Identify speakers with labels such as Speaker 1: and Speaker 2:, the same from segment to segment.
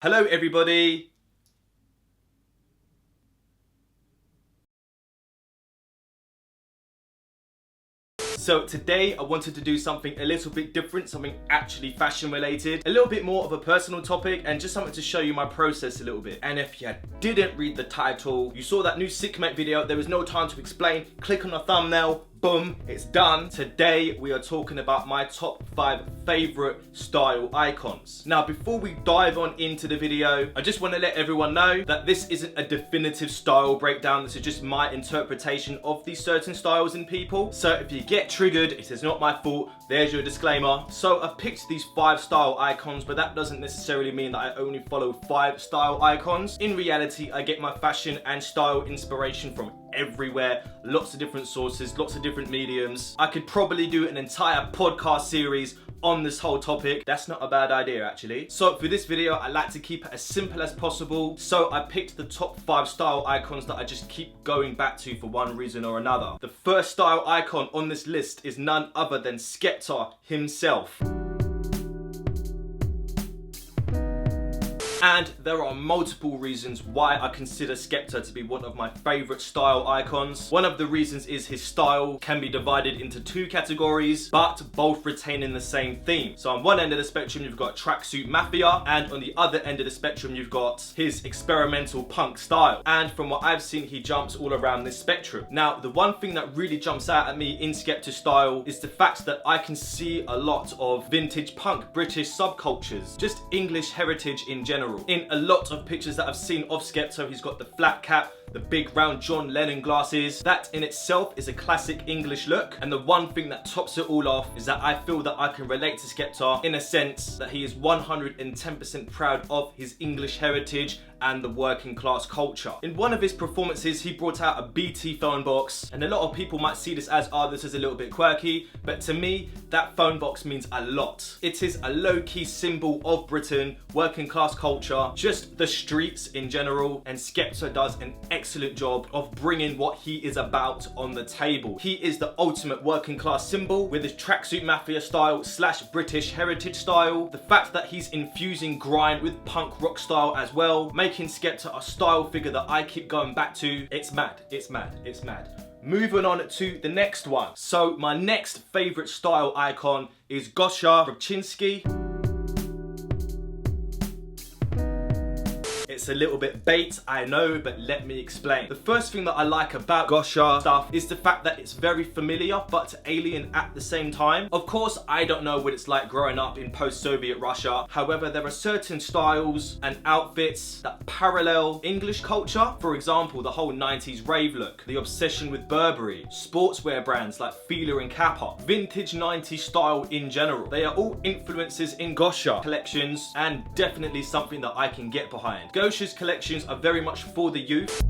Speaker 1: Hello everybody! So today I wanted to do something a little bit different, something actually fashion related, a little bit more of a personal topic, and just something to show you my process a little bit. And if you didn't read the title, you saw that new Sickmate video, there was no time to explain, click on the thumbnail, boom, it's done. Today we are talking about my top 5 favorite style icons. Now before we dive on into the video, I just want to let everyone know that this isn't a definitive style breakdown. This is just my interpretation of these certain styles in people. So if you get triggered, it is not my fault. There's your disclaimer. So I've picked these 5 style icons, but that doesn't necessarily mean that I only follow 5 style icons. In reality, I get my fashion and style inspiration from everywhere, lots of different sources, lots of different mediums. I could probably do an entire podcast series on this whole topic. That's not a bad idea actually. So for this video, I like to keep it as simple as possible. So I picked the top 5 style icons that I just keep going back to for one reason or another. The first style icon on this list is none other than Skepta himself. And there are multiple reasons why I consider Skepta to be one of my favorite style icons. One of the reasons is his style can be divided into 2 categories, but both retaining the same theme. So on one end of the spectrum, you've got tracksuit mafia, and on the other end of the spectrum, you've got his experimental punk style. And from what I've seen, he jumps all around this spectrum. Now, the one thing that really jumps out at me in Skepta style is the fact that I can see a lot of vintage punk, British subcultures, just English heritage in general. In a lot of pictures that I've seen of Skepta, he's got the flat cap, the big round John Lennon glasses. That in itself is a classic English look. And the one thing that tops it all off is that I feel that I can relate to Skepta in a sense that he is 110% proud of his English heritage and the working class culture. In one of his performances, he brought out a BT phone box, and a lot of people might see this as, oh, this is a little bit quirky, but to me, that phone box means a lot. It is a low-key symbol of Britain, working class culture, just the streets in general, and Skepta does an excellent job of bringing what he is about on the table. He is the ultimate working class symbol with his tracksuit mafia style / British heritage style. The fact that he's infusing grime with punk rock style as well, making Skepta a style figure that I keep going back to. It's mad, it's mad, it's mad. Moving on to the next one. So my next favorite style icon is Gosha Rubchinskiy. It's a little bit bait, I know, but let me explain. The first thing that I like about Gosha stuff is the fact that it's very familiar but alien at the same time. Of course, I don't know what it's like growing up in post-Soviet Russia. However, there are certain styles and outfits that parallel English culture. For example, the whole 90s rave look, the obsession with Burberry, sportswear brands like Fila and Kappa, vintage 90s style in general. They are all influences in Gosha collections and definitely something that I can get behind. Gosha's collections are very much for the youth,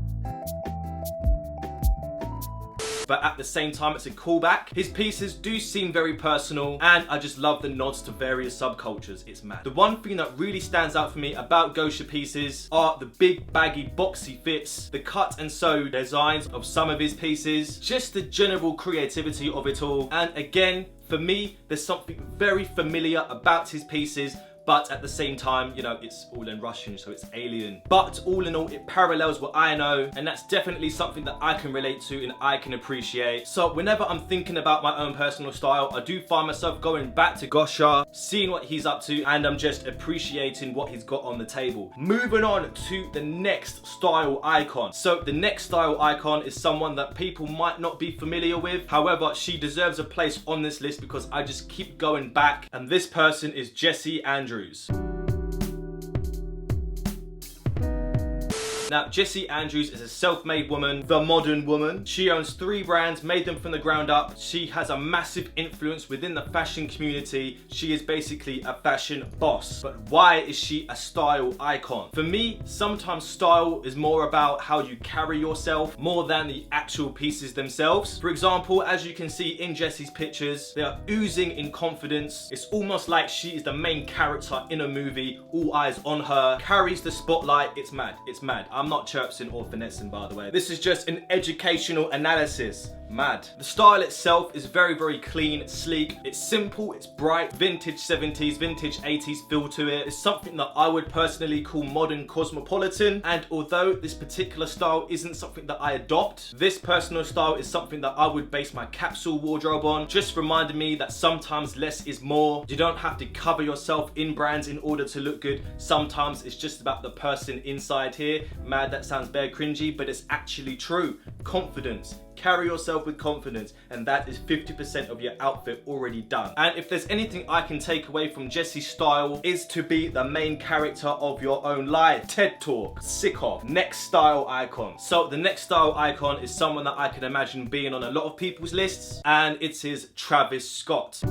Speaker 1: but at the same time it's a callback. His pieces do seem very personal, and I just love the nods to various subcultures. It's mad. The one thing that really stands out for me about Gosha pieces are the big baggy boxy fits, the cut and sew designs of some of his pieces, just the general creativity of it all. And again, for me, there's something very familiar about his pieces, but at the same time, you know, it's all in Russian, so it's alien. But all in all, it parallels what I know, and that's definitely something that I can relate to and I can appreciate. So whenever I'm thinking about my own personal style, I do find myself going back to Gosha, seeing what he's up to, and I'm just appreciating what he's got on the table. Moving on to the next style icon. So the next style icon is someone that people might not be familiar with. However, she deserves a place on this list because I just keep going back, and this person is Jessie Andrews. Now, Jessie Andrews is a self-made woman, the modern woman. She owns 3 brands, made them from the ground up. She has a massive influence within the fashion community. She is basically a fashion boss. But why is she a style icon? For me, sometimes style is more about how you carry yourself more than the actual pieces themselves. For example, as you can see in Jessie's pictures, they are oozing in confidence. It's almost like she is the main character in a movie, all eyes on her, carries the spotlight. It's mad, it's mad. I'm not chirping or finessing, by the way. This is just an educational analysis. Mad. The style itself is very, very clean, sleek. It's simple, it's bright, vintage 70s, vintage 80s feel to it. It's something that I would personally call modern cosmopolitan. And although this particular style isn't something that I adopt, this personal style is something that I would base my capsule wardrobe on. Just reminding me that sometimes less is more. You don't have to cover yourself in brands in order to look good. Sometimes it's just about the person inside here. Mad, that sounds very cringy, but it's actually true. Confidence. Carry yourself with confidence, and that is 50% of your outfit already done. And if there's anything I can take away from Jessie's style, is to be the main character of your own life. TED Talk, sick of. Next style icon. So the next style icon is someone that I can imagine being on a lot of people's lists, and it's his Travis Scott.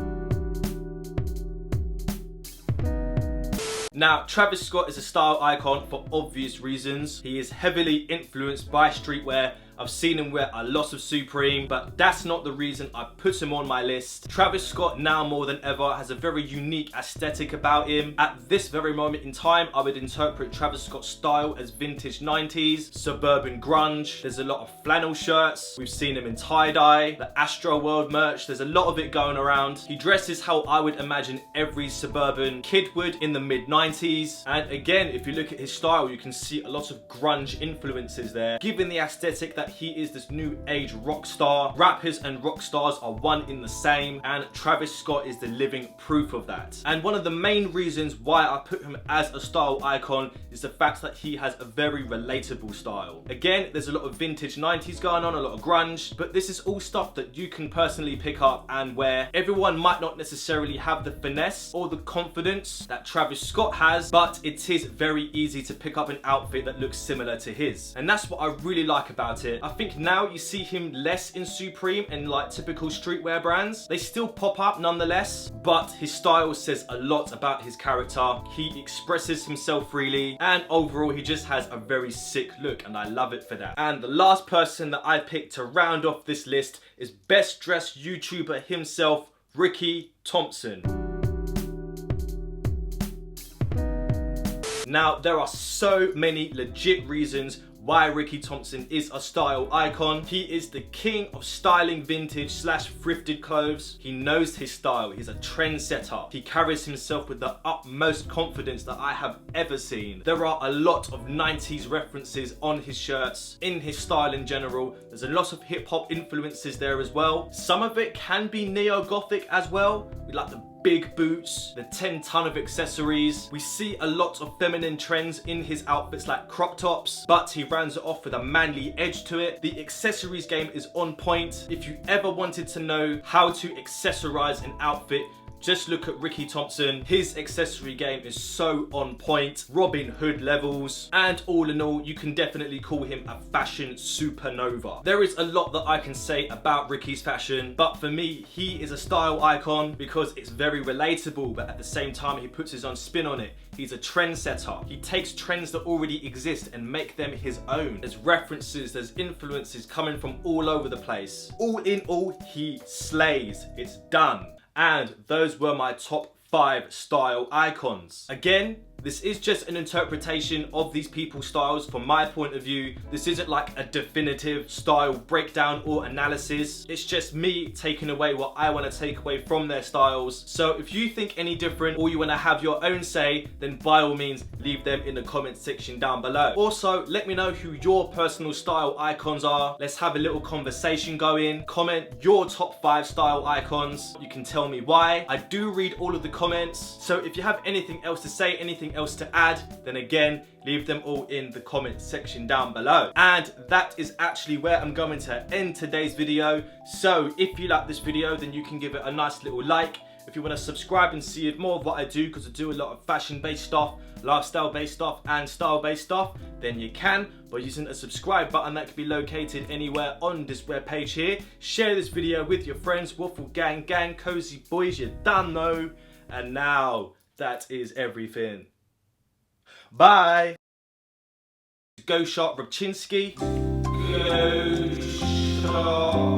Speaker 1: Now, Travis Scott is a style icon for obvious reasons. He is heavily influenced by streetwear. I've seen him wear a lot of Supreme, but that's not the reason I put him on my list. Travis Scott, now more than ever, has a very unique aesthetic about him. At this very moment in time, I would interpret Travis Scott's style as vintage 90s, suburban grunge. There's a lot of flannel shirts. We've seen him in tie-dye, the Astro World merch. There's a lot of it going around. He dresses how I would imagine every suburban kid would in the mid-90s. And again, if you look at his style, you can see a lot of grunge influences there. Given the aesthetic that he is this new age rock star. Rappers and rock stars are one in the same, and Travis Scott is the living proof of that. And one of the main reasons why I put him as a style icon is the fact that he has a very relatable style. Again, there's a lot of vintage 90s going on, a lot of grunge, but this is all stuff that you can personally pick up and wear. Everyone might not necessarily have the finesse or the confidence that Travis Scott has, but it is very easy to pick up an outfit that looks similar to his. And that's what I really like about it. I think now you see him less in Supreme and like typical streetwear brands. They still pop up nonetheless, but his style says a lot about his character. He expresses himself freely, and overall he just has a very sick look, and I love it for that. And the last person that I picked to round off this list is best dressed YouTuber himself, Rickey Thompson. Now, there are so many legit reasons why Rickey Thompson is a style icon. He is the king of styling vintage / thrifted clothes. He knows his style. He's a trendsetter. He carries himself with the utmost confidence that I have ever seen. There are a lot of 90s references on his shirts, in his style in general. There's a lot of hip hop influences there as well. Some of it can be neo-gothic as well, with like the big boots, the 10-ton of accessories. We see a lot of feminine trends in his outfits like crop tops, but he rounds it off with a manly edge to it. The accessories game is on point. If you ever wanted to know how to accessorize an outfit, just look at Rickey Thompson. His accessory game is so on point, Robin Hood levels, and all in all, you can definitely call him a fashion supernova. There is a lot that I can say about Rickey's fashion, but for me, he is a style icon because it's very relatable, but at the same time, he puts his own spin on it. He's a trendsetter. He takes trends that already exist and make them his own. There's references, there's influences coming from all over the place. All in all, he slays. It's done. And those were my top 5 style icons. Again, this is just an interpretation of these people's styles from my point of view. This isn't like a definitive style breakdown or analysis. It's just me taking away what I want to take away from their styles. So if you think any different or you want to have your own say, then by all means, leave them in the comment section down below. Also, let me know who your personal style icons are. Let's have a little conversation going. Comment your top 5 style icons. You can tell me why. I do read all of the comments. So if you have anything else to say, anything else to add, then again, leave them all in the comment section down below. And that is actually where I'm going to end today's video. So if you like this video, then you can give it a nice little like. If you want to subscribe and see more of what I do, because I do a lot of fashion-based stuff, lifestyle-based stuff, and style-based stuff, then you can by using a subscribe button that can be located anywhere on this webpage here. Share this video with your friends, Waffle Gang, Cozy Boys, you done know. And now, that is everything. Bye. Gosha, rubchinskiy. Gosha.